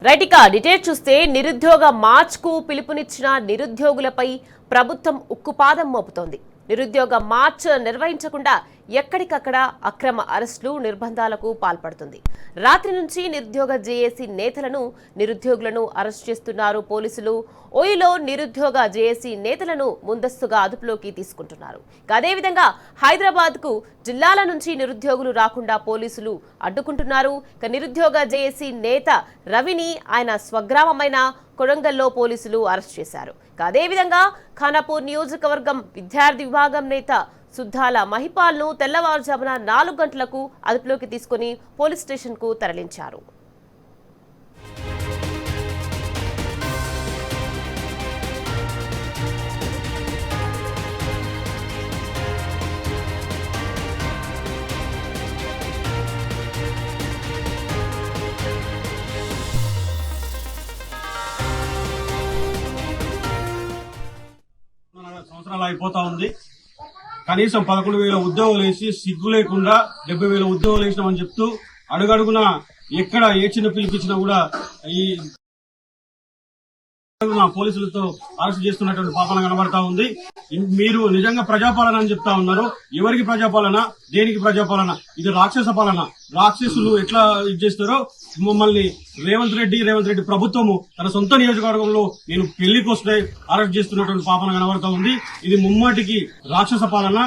Right ఇక details చూస్తే నిరుద్యోగ మార్చ్ కు పిలుపునిచ్చిన నిరుద్యోగులపై ప్రభుత్వం ఉక్కుపాదం మోపుతోంది. నిరుద్యోగ మార్చ్ నిర్వహించకుండా ఎక్కడికక్కడ అక్రమ అరెస్టులు నిర్బంధాలకు పాల్పడుతుంది. రాత్రి నుంచి నిరుద్యోగ జేఏసీ నేతలను నిరుద్యోగులను అరెస్ట్ చేస్తున్నారు పోలీసులు. ఓయిలో నిరుద్యోగ జేఏసీ నేతలను ముందస్తుగా అదుపులోకి తీసుకుంటున్నారు. అదేవిధంగా హైదరాబాద్ కు జిల్లాల నుంచి నిరుద్యోగులు రాకుండా పోలీసులు అడ్డుకుంటున్నారు. నిరుద్యోగ జేఏసీ నేత రవిని ఆయన స్వగ్రామమైన కొడంగల్లో పోలీసులు అరెస్ట్ చేశారు. అదేవిధంగా ఖానాపూర్ నియోజకవర్గం విద్యార్థి విభాగం నేత సుద్దాల మహిపాల్ను తెల్లవారుజామున 4 గంటలకు అదుపులోకి తీసుకుని పోలీస్ స్టేషన్ కు తరలించారు. సంవత్సరాలు అయిపోతా ఉంది. కనీసం 11,000 ఉద్యోగాలు వేసి సిగ్గు లేకుండా 70,000 ఉద్యోగాలు వేసినామని చెప్తూ అడుగడుగున ఎక్కడ ఏ చిన్న పిలిపించినా కూడా ఈ పోలీసులతో అరెస్ట్ చేస్తున్నటువంటి పాపన కనబడతా ఉంది. మీరు నిజంగా ప్రజాపాలన అని చెప్తా ఉన్నారు. ఎవరికి ప్రజాపాలన, దేనికి ప్రజాపాలన? ఇది రాక్షస పాలన. రాక్షసులు ఎట్లా ఇది చేస్తారో మమ్మల్ని రేవంత్ రెడ్డి ప్రభుత్వము తన సొంత నియోజకవర్గంలో నేను పెళ్లికి వస్తే అరెస్ట్ చేస్తున్నటువంటి పాపన కనబడతా ఉంది. ఇది ముమ్మాటికి రాక్షస పాలన.